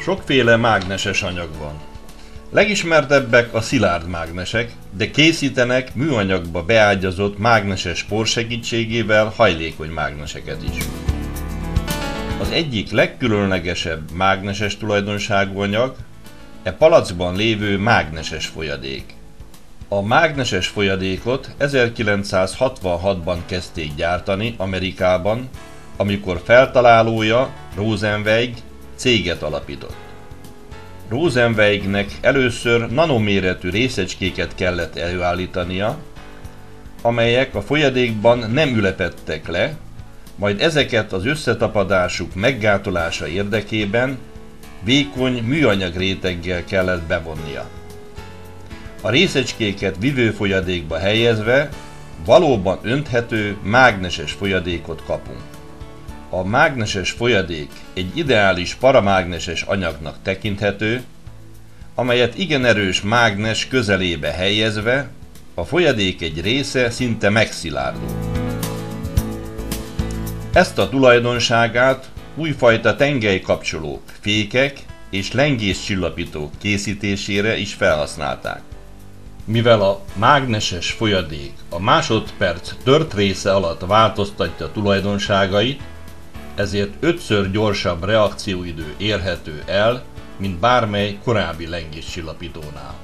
Sokféle mágneses anyag van. Legismertebbek a szilárd mágnesek, de készítenek műanyagba beágyazott mágneses por segítségével hajlékony mágneseket is. Az egyik legkülönlegesebb mágneses tulajdonságú anyag e palackban lévő mágneses folyadék. A mágneses folyadékot 1966-ban kezdték gyártani Amerikában, amikor feltalálója, Rosenzweig céget alapított. Rosenzweignek először nanoméretű részecskéket kellett előállítania, amelyek a folyadékban nem ülepedtek le, majd ezeket az összetapadásuk meggátolása érdekében vékony műanyag réteggel kellett bevonnia. A részecskéket vívőfolyadékba helyezve valóban önthető mágneses folyadékot kapunk. A mágneses folyadék egy ideális paramágneses anyagnak tekinthető, amelyet igen erős mágnes közelébe helyezve a folyadék egy része szinte megszilárdul. Ezt a tulajdonságát újfajta tengelykapcsolók, fékek és lengéscsillapítók készítésére is felhasználták. Mivel a mágneses folyadék a másodperc tört része alatt változtatja tulajdonságait, ezért 5-ször gyorsabb reakcióidő érhető el, mint bármely korábbi lengéscsillapítónál.